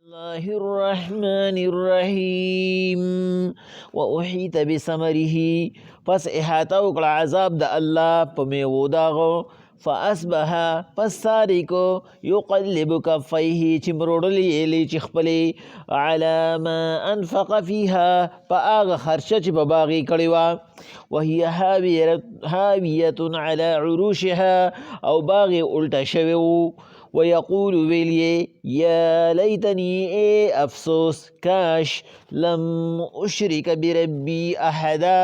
الله الرحمن الرحیم واحیط بثمره پس احاطه وکړه عذاب د الله په میوو داغو فاصبح پس ساری کو یقلب کفیه چې مروړلی یې چې خپلې علی ما انفق فیها په هغه خرچه چې په باغ یې کړې وه وهي حاویة علی عروشها او باغ یې الټه شوی و ويقول ویلیے یا لیتنی اے افسوس کاش لم اشرک بربی احدا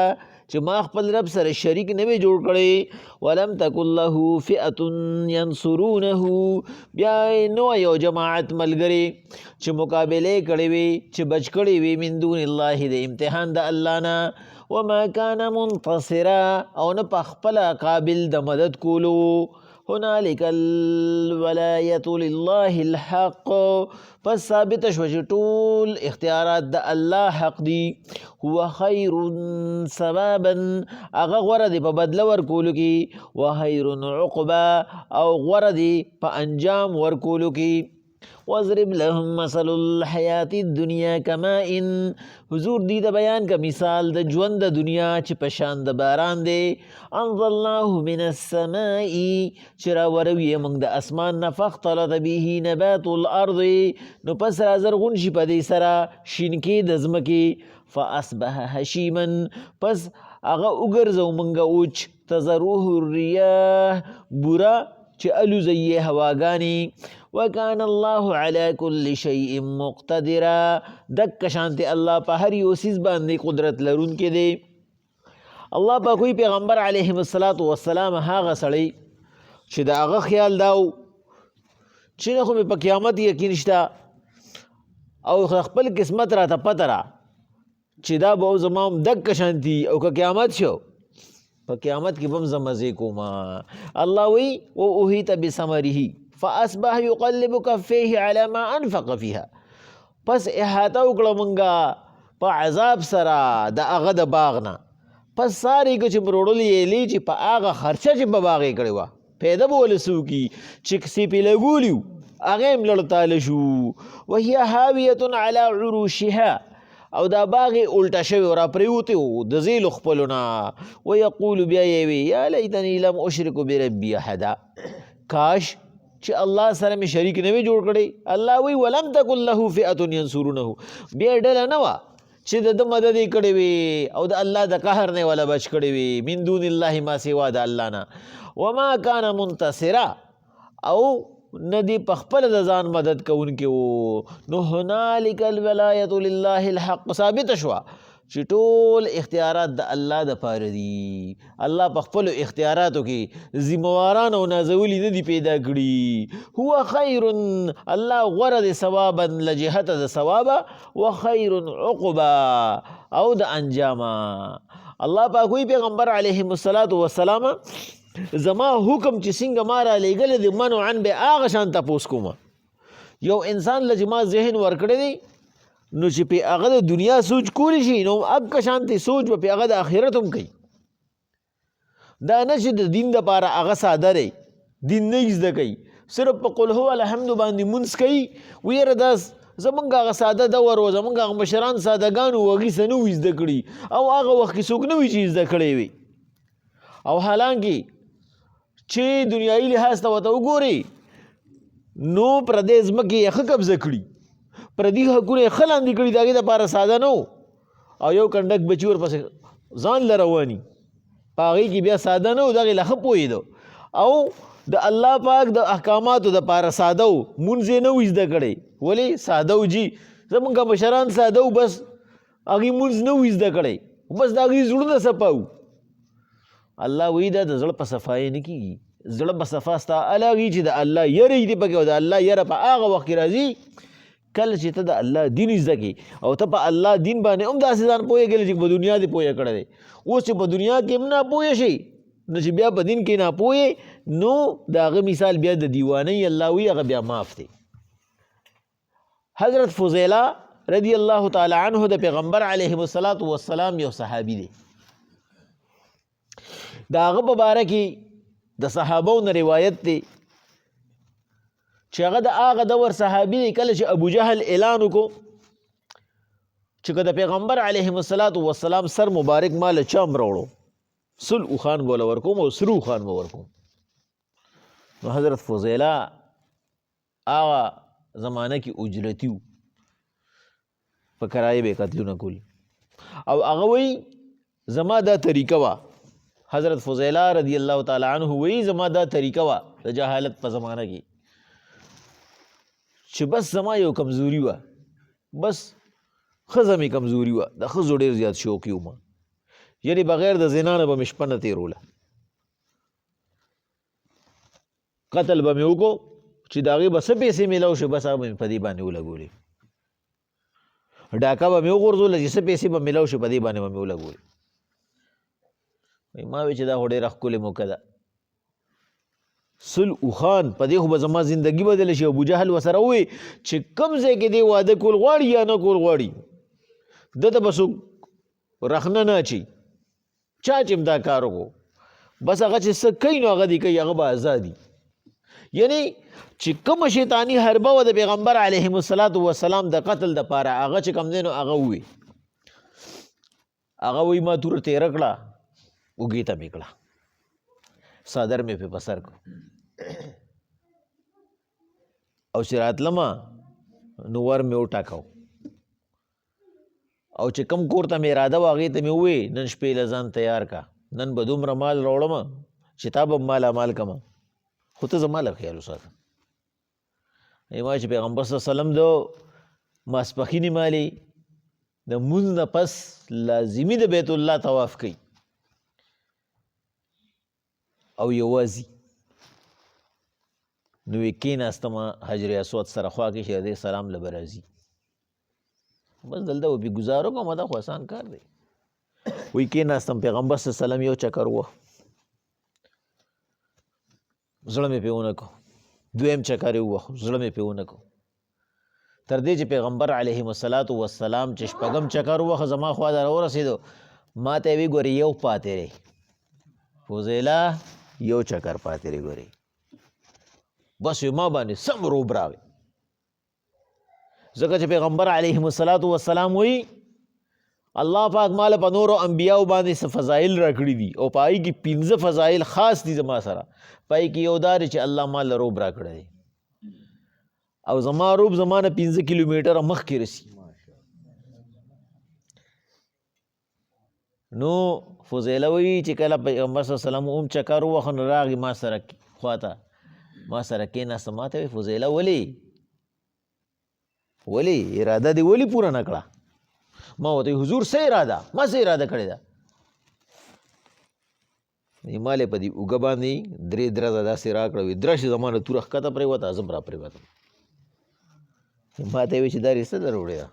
چې ما خپل رب سره شریک نه وي جوړ کړی ولم تکن له فئة ینصرونه بیا نو یو جماعت ملګری چې مقابله کړی وي چې بچ کړی وي من دون الله د امتحان د الله نه وما کان منتصرا او نه په خپله قابل د مدد کولو هنالک الولایة لله الحق پس ثابت شو چې ټول اختیارات د الله حق دي هو خیر ثوابا هغه غوره دی په بدله ورکولو کې وخیر عقبا او غوره دی په انجام ورکولو کې واضرب لهم مثل الحیات الدنیا کماء حضور دی د بیان کا مثال د ژوند د دنیا چې په شان د باران دی انزلناه من السماء چې راوروي موږ د اسمان نه فاختلط به نبات الارض نو پس را زرغون شي په دې سره شینکې د ځمکې فاصبح هشیما پس هغه وګرځو موږ اوچ تزروه الریاح بورا چې الوزي هواګانی وکان الله علی کل شیء مقتدرا دک شانتی الله په هر یو سیز باندې قدرت لرونکی دی الله په کوئی پیغمبر علیه السلام هغه سړی چې د هغه خیال داو چې نه خو په قیامت یقین شته او خپل قسمت راته پته را چې دا به زما دک شانتی او که قیامت شو په قیامت کې بم زمزې کوما الله وی او اوهیت بثمره فاصبح يقلب كفيه على ما انفق فيها پس احاطه وکړه مونږه په عذاب سره د هغه د باغ نه پس ساری که چې مروړلی یې لی چې په هغه خرچه چې په باغ یې کړې وه پیدا به ولې څوکي چې کسې پې لګولي وو هغه یې لړتاله شو وهي حاویة على عروشها او دا باغ یې الټه شوی او راپرېوتی و د زیلو خپلو نه ویقول بیا یې وي یا لیتنی لم اشرک بربي احدا کاش چې الله سره مې شریک نه وي جوړ کړی الله وی ولم تکن له فئة ینصرونه بیا ډله نه وه چې د مدد یې کړی وي او د الله د قهر نه ولا بچ کړی وي من دون الله ما سوا د الله نه وما کان منتصرا او ندی په خپل د ځان مدد کوونکی و نو هنالک الولایة لله الحق ثابت شوه چې ټول اختیارات د الله د پاره دي الله په خپلو اختیاراتو کې ذمواران او نازولی نه دي پیدا کړي هو خیر الله غوره د ثوابا لجهته د ثوابه و خیر عقبا او د انجاما الله پاک وی پیغمبر علیه السلام زما حکم چې څنګه ما را لېږلی دی منو عن به هغه شان تپوس کومه یو انسان له چې ما ذهن ورکړی دی نو چې په هغه د دنیا سوچ کولی شي نو اګه شانتې سوچ به په هغه د آخرت هم کوي دا نه چې د دین دپاره هغه ساده دی دین نه زده کوي صرف په قل هو الحمد باندې مونځ کوي ویره دا زمونږ هغه ساده دور و زمونږ هغه مشران سادهګانو هغې څه نه وي زده کړي او هغه وخت کې څوک نه وي چې زده کړی وي او حالانکې چې دنیایي لحاظ ته ورته وګورئ نو پردې ځمکې یې ښه قبضه کړي پردي حقونه یې ښه لاندې کړي د هغې دپاره ساده نه و او یو کنډک بچي ورپسې ځان له رواني په هغې کې بیا ساده نه و د هغې له ښه پوهېده او د الله پاک د احکاماتو دپاره ساده و مونځ یې نه و زده کړی ولې ساده و جي زمونږ مشران ساده و بس هغې مونځ نه و زده کړی بس د هغې زړونه صفا و الله وی دا د زړه په صفایې نه کېږي زړه په صفا ستا هغې چې د الله یره دې پکې او د الله یره په هغه وخت کې راځي کله چې ته د الله دین زده کړې او ته په الله دین باندې هم داسې ځان پوهېږلی چې په دنیا دې پوهه کړی دی اوس چې په دنیا کې هم ناپوهه شي نو چې بیا په دین کې ناپوهې نو د هغه مثال بیا د دیوانۍ الله وی هغه بیا معاف دی حضرت فضیله رضی الله تعالی عنه د پیغمبر علیه السلام یو صحابي دی د هغه په باره کې د صحابو نه روایت دی چې هغه د هغه دور صحابي دی کله چې ابو جهل اعلان وکړو چې که د پیغمبر علیهم السلام سر مبارک ما له چا مروړو 100 اوښان به له ورکوم او سره اوښان به ورکوم. نو حضرت فضیله هغه زمانه کې اجرتي و، په کرایه به یې قتلونه کول او هغه وایي زما دا طریقه وه، حضرت فضیله رضی الله تعالی عنه وایي زما دا طریقه وه د جهالت په زمانه کې چې بس زما یو کمزوري وه، بس ښځه مې کمزوري وه، د ښځو ډېر زیات شوقي وم، یعنې بغیر د زنا نه به مې شپه نه تېروله. قتل به مې وکړو چې د هغې به څه پیسې میلاو شي بس هغه به مې په دې باندې ولګولې، ډاکه به مې وغورځوله چې څه پیسې به میلاو شي په دې باندې به مې ولګولې. ما وی چې دا خو ډېره ښکلې موقع ده، 100 اوښان په دې خو به زما زندګي بدله شي. ابو جهل ورسره ووایي چې کوم ځای کې دې واده کول غواړي یا نه کول غواړي، ده ته به څوک رخنه نه اچي، چا چې دا کار وکړو بس هغه چې څه کوي نو هغه دې کوي، هغه به ازادي. یعنی چې کومه شیطاني حربه وه د پیغمبر علیهم السلام د قتل دپاره هغه چې کوم دی نو هغه ووایي، هغه وایي ما توره تېره کړه اوږې ته مې کړه، څادر مې پې په سر کړو او چې راتلمه نو ور مې وټاکو او چې کم کور ته مې اراده وه هغې ته مې ووایي نن شپې له ځان تیار کا، نن به دومره مال راوړمه چې تا به مالا مال کمه، خو ته زما له خیال وساته. ما چې پیغمبر صلی الله علیه وسلم د ماسپښینې مالې د مونځ نه پس لازمي د بیت الله طواف کوي او یوازي نو یې کېناستمه حجر اسود سره خوا کې چې د دې سلام له به راځي، بس دلته وبې ګزاره کومه دا خو اسان کار دی. وایي کېناستم پیغمبر صلی الله علیه وسلم یو چکر ووه، زړه مې پې ونه کړو، دویم چکر یې ووهو، زړه مې پې ونه کړو، تر دې چې پیغمبر علیهم السلام چې شپږم چکر ووهه زما خوا ته راورسېدو، ما ته یې ویې ګورې یو پاتې دی فضیله، یو چکر پاتې دی ګورې، بس ما باندې سم روب راغی، ځکه چې پیغمبر علیهم السلام وایي الله پاک مال په نورو انبیاو باندې څه فضایل راکړي دي او په هغې کې 15 فضایل خاص دي زما سره، په هغې کې یو دا دی چې الله مال روب راکړی دی او زما روب زما نه 15 کیلومیټره مخکې رسي. نو فضیله وایي چې کله پیغمبر صلی الله علیه وسلم اوم چکر ووهه نو راغی ما سره خواته، ما سره کېناسته، ما ته وایي فضیله ولې اراده دې ولې پوره نه کړه؟ ما ورته حضور څه اراده، ما څه اراده کړې ده؟ ما لې په دې اوږه باندې 3 درزه داسې راکړه، وایي درشه زما نه توره ښکته پرېوته، زه هم را پرېوتم. ما ته یې وایي چې دا ریسه در وړې ده؟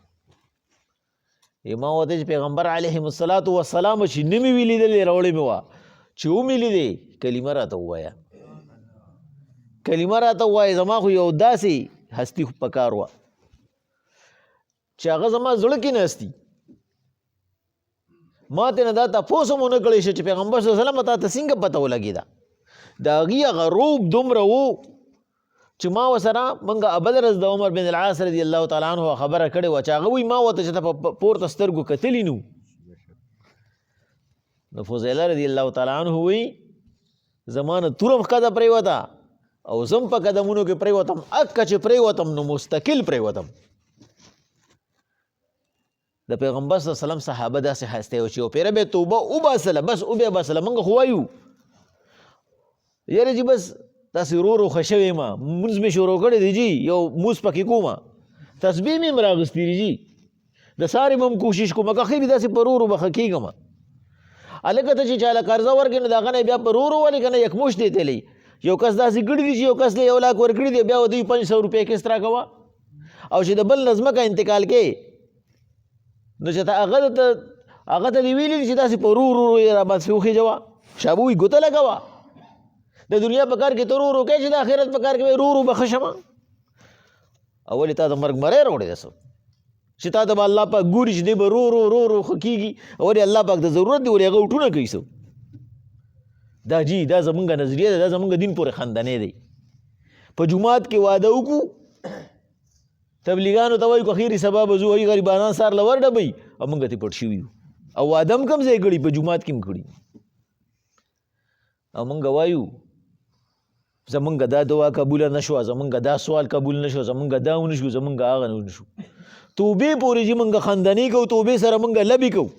ما ورته چې پیغمبر علیهم السلام چې نه مې وي لیدلې راوړې مې وه، چې ومې لیدې کلمه راته ووایه، کلمه راته ووایه، زما خو یو داسې هستي خو په کار وه چې هغه زما زړه کې ناستي، ما ته نه دا تپوس هم ونه کړی شي چې پیغمبر صلی الله علیه وسلم تا ته څنګه پته ولګېده. د هغې هغه روب دومره و چې ما ورسره موږ ابدرز د عمر بن العاص رضی الله تعالی عنه خبره کړې وه چې هغه وایي ما ورته چې ته په پورته سترګو کتلي نو. نو فضیله رضی الله تعالی عنه وایي زما نه توره ښکته پرېوته او زه هم په قدمونو کې پرېوتم، اکه چې پرېوتم نو مستقل پرېوتم. د پیغمبر صلی الله علیه وسلم صحابه داسې هستی و چې یو پیره به یې توبه وباسله، بس وبې باسله، موږ خو وایو یاره جي بس داسې ورو ورو ښه شوی یم، مونځ مې شروع کړی دی جي، یو مونځ پکې کومه، تسبیح مې هم راغستې دي جي، د سارې به هم کوشش کوم که خیر داسې په ورو ورو به ښه کېږم. هلکه ته چې چاله قرضه ورکړې نو د هغه نه بیا په ورو ورو ولې که نه یکمشت دی تللی، یو کس داسې ګړي دي چې یو کس له 1 لاک ورکړي دی بیا دوی 500 روپۍ قسط راکوه، او چې د بل نه ځمکه انتقال کې نو چې هغه ته دې ویلي دي چې داسې په ورو ورو یې راباندې وخېجوه، شابه وایي ګوته لګوه، د دنیا په کار کې ته ورو ورو کوې چې د آخرت په کار کې ورو ورو به ښه شمه. او ولې تا ته مرګ مری راوړی ده څه چې تا ته به الله پاک ګوري چې دی به ورو ورو ورو ورو ښه کېږي، او ولې الله پاک ته ضرورت دی ولې هغه وټونه کوي څه؟ دا جي دا زمونږ نظریه ده، دا زمونږ دین پورې خندنی دی. په جمعات کې واده وکړو تبلیغانو ته وایي که خیري سبا به ځو وایي غریبانان سار له ورډبئ او موږ ترې پټ شوي یو او واده هم کوم ځای کړي په جومات کې هم کړي او موږ وایو زمونږ دا دعا قبوله نه شوه زمونږ دا سوال قبول نه شو زمونږ دا ونه شو زمونږ هغه نه شو توبې پورې چې موږ خندنې کوو توبې سره موږ لبې کوو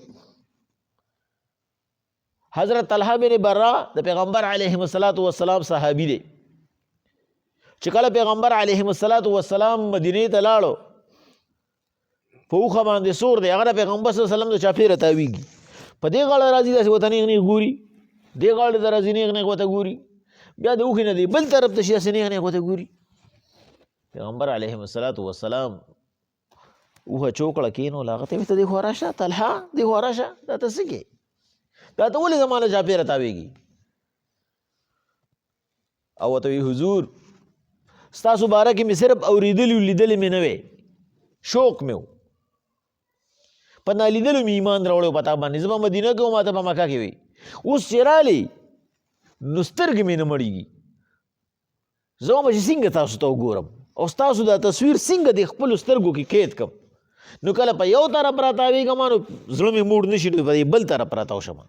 حضرت طلحه بن برا د پیغمبر علیهم السلام صحابي دی چې کله پیغمبر علیهم السلام مدینې ته لاړو په اوښه باندې سور دی هغه د پیغمبر صلی الله علیه وسلم د چاپېره تاویږي په دې غاړه راځي داسې ورته نیغ نیغ ګوري دې غاړې ته راځي نیغ نیغ ورته ګوري بیا د اوښې نه دی بل طرف ته شي داسې نیغ نیغ ورته ګوري پیغمبر علیهم السلام اوښه چوکړه کېنوله هغه ته ویې ته دې خوا راشه طلحه دې خوا راشه دا ته څه کې دا ته ولې زما له چاپېره تاویږي او ورته وی حضور ستاسو باره کې مې صرف اورېدلي لیدلې مې نه وی شوق مې و په نالیدلو مې ایمان راوړی په تا باندې زه به مدینه کې وم ما ته په مکه کې وی اوس چې رالې نو سترګې مې نه مړېږي زه به چې څنګه تاسو ته وګورم او ستاسو دا تصویر څنګه د خپلو سترګو کې قید کړم نو کله په یو طرف راتاویږم نو زړه مې موړ نه شي نو په بل طرف راتاو شم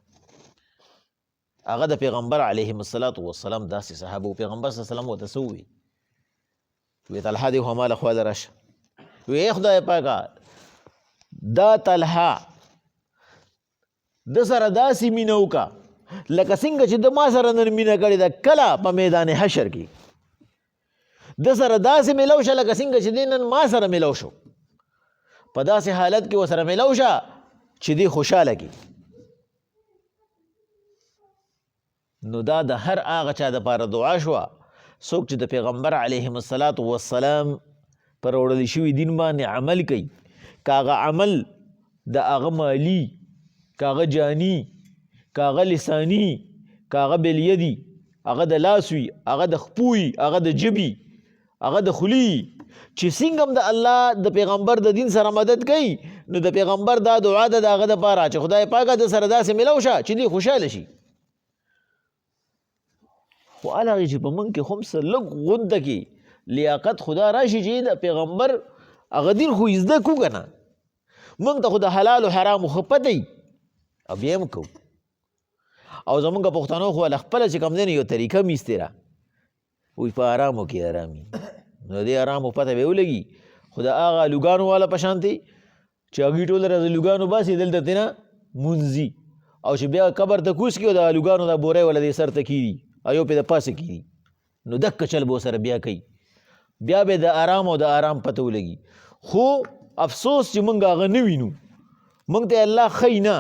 هغه د پیغمبر علیهم السلام داسې صحابه پیغمبر صلی الله علیه وسلم ورته څه وویل وی طلحه دی خو ما له خواله راشه وی ای خدای پاکه دا طلحه د سره داسې مینه وکړه لکه څنګه چې د ما سره نن مینه کړې ده کله په میدان حشر کې د سره داسې میلو شه لکه څنګه چې دی نن ما سره میلو شو په داسې حالت کې ورسره میلو شه چې دی خوشحاله کړي نو دا د هر هغه چا دپاره دعا شوه څوک چې د پیغمبر علیهم السلام پر وړلی شوي دین باندې عمل کوي که هغه عمل د هغه مالی که هغه جانی که هغه لسانی که هغه بالیدي هغه د لاس وي هغه د خپو وي هغه د ژبې هغه د خولي چې څنګه هم د الله د پیغمبر د دین سره مدد کوي نو د پیغمبر دا دعا ده د هغه دپاره چې خدای پاکه د سره داسې میلو شه چې دی خوشحاله شي خو هغې چې په موږ کې خو هم څه لږ غونده کې لیاقت خدا راشي چې د پیغمبر هغه دین خو زده کړو که نه موږ ته خو د حلال و حرامو ښه پته وي او بیا هم کوو او زمونږ پښتنو خو له خپله چې کوم دی نو یو طریقه هم ایستې ده وایي په آرامو کې آرامي نو دې آرامو پته به یې ولګي خو د هغه الوګانو والا په شانتې چې هغوی ټوله ورځ الوګانو باسي دلته تېنه مونځي او چې بیا قبر ته کوز کړي او د الوګانو دا بوری والا دې سر ته کېږي او یو پې د پاسه کېږي نو دکه چل به ورسره بیا کوي بیا به د آرام او د آرام پته ولګي خو افسوس چې موږ هغه نه وینو موږ ته الله ښیي نه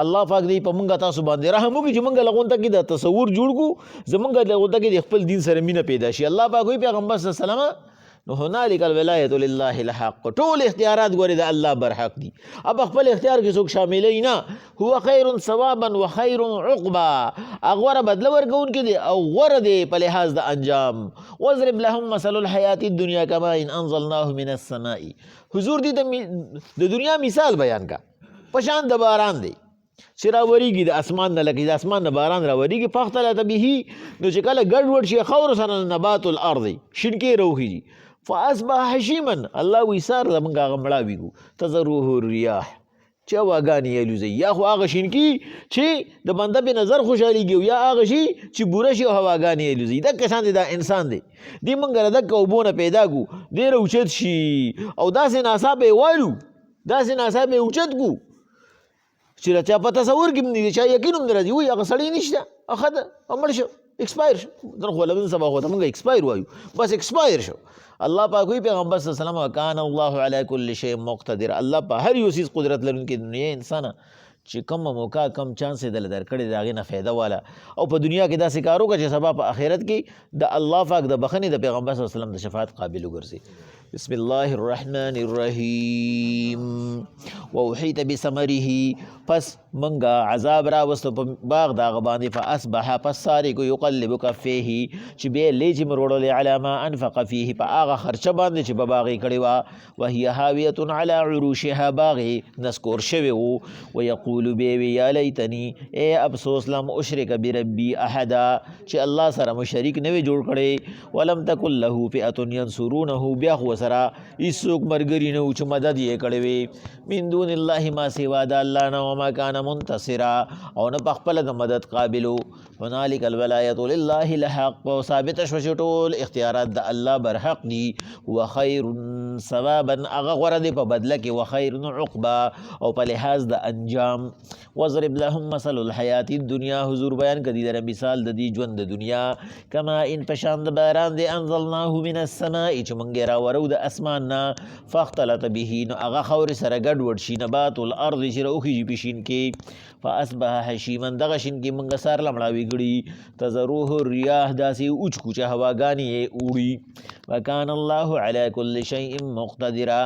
الله پاک دی په موږ تاسو باندې رحم وکړي چې موږ له غونته کې د تصور جوړ کړو زموږ له غونته کې د خپل دین سره مینه پیدا شي الله پاک وایي پیغمبر صلی الله علیه وسلم نو هنالک الولایة لله الحق ټول اختیارات ګورې د الله برحق دي اب خپل اختیار کې څوک شاملی نه هو خیر ثوابا و خیر عقبا غوره بدله ورکوونکی دی او غوره دی په لحاظ د انجام واضرب لهم مثل الحیات الدنیا کما ان انزلناه من السماء حضور دې د دنیا مثال بیان کا په شان د باران دی چې راوریږي د اسمان نه لکه د اسمان نه باران راوریږي فاختلط به نو چې کله ګډوډ شي خور سره نبات الارض شینکې روخیږي فاصبح هشیما الله وی سار زمونږ هغه مړاوي تذروه الریاح چې هواګانې یې الوزي یا خو هغه شینکي چې د بنده په نظر خوشحالېږي یا هغه شي چې بوره شي او هواګانې یې الوزي دقه شان دی دا انسان دی دې موږ له دقه اوبو نه پیدا کړو دی راوچت شي او داسې ناڅاپه یې والو داسې ناڅاپه یې اوچت کړو چې چا په تصور کې هم نه چا یقین هم نه راځي وایي هغه سړی نشته ښه ده او مړ شو ایکسپایر شو در خو لمن سبا خو ته موږ ایکسپایر وایو بس ایکسپایر شو الله پاک وی پیغمبر صلی الله علیه وسلم وکان الله علی کل شیء مقتدر الله په هر یو چیز قدرت لرونکی دی انسان چې کوم موقع کم چانس یې دله درکړې د هغې نه فایده واله او په دنیا کې داسې کار وکړه چې سبا په آخرت کې د الله پاک د بخښنې د پیغمبر صلی الله علیه وسلم د شفاعت قابل وګرځي بسم الله الرحمن الرحیم ووحیت بثمره پس منګه عذاب راوستو په باغ د هغه باندې فاصبح پس ساري کو یقلب کفیه چې بیا لیجې مروړلې علی ما انفق فیه په هغه خرچه باندې چې په باغ یې کړې وه وهي حاویة علی عروشها باغ یې نسکور شوی و ویقول یقول بیوی یا لیتنی اے افسوس لم اشرک بربی احدا چې الله سره مشرک نه وي جوړ کړی ولم تکن له فئة ینصرونه بیا خو سره هیڅوک مرګري نه و چې مدد یې کړی وي من دون الله ما سوا د الله نه وما کان منتصرا او نه په خپله د مدد قابلو هنالک الولایة لله الحق ثابته شوه چې ټول اختیارات د الله برحق دي وخیر ثوابا هغه غوره دی په بدله کې وخیر عقبا او په لحاظ د انجام وضرب لهم مثل الحیات الدنیا حضور بیان کړي در مثال د دې ژوند د دنیا کما ان پشان د باران دی انزلناه من السماء چې مونږ راورو د اسمان نه فاختلط به نو هغه خاورې سره ګډوډ شي نبات الارض چې راوخیږي په شین کې فاصبح حشیما دغه شین کې مونږ سار لمړاوي کړي تذروه الریاح داسې اوچکو چې هواګانې یې اوړي وکان الله علی کل شیء مقتدرا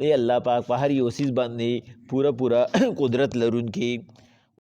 ای الله پاک په هر یو څیز باندې پورا قدرت لرونکی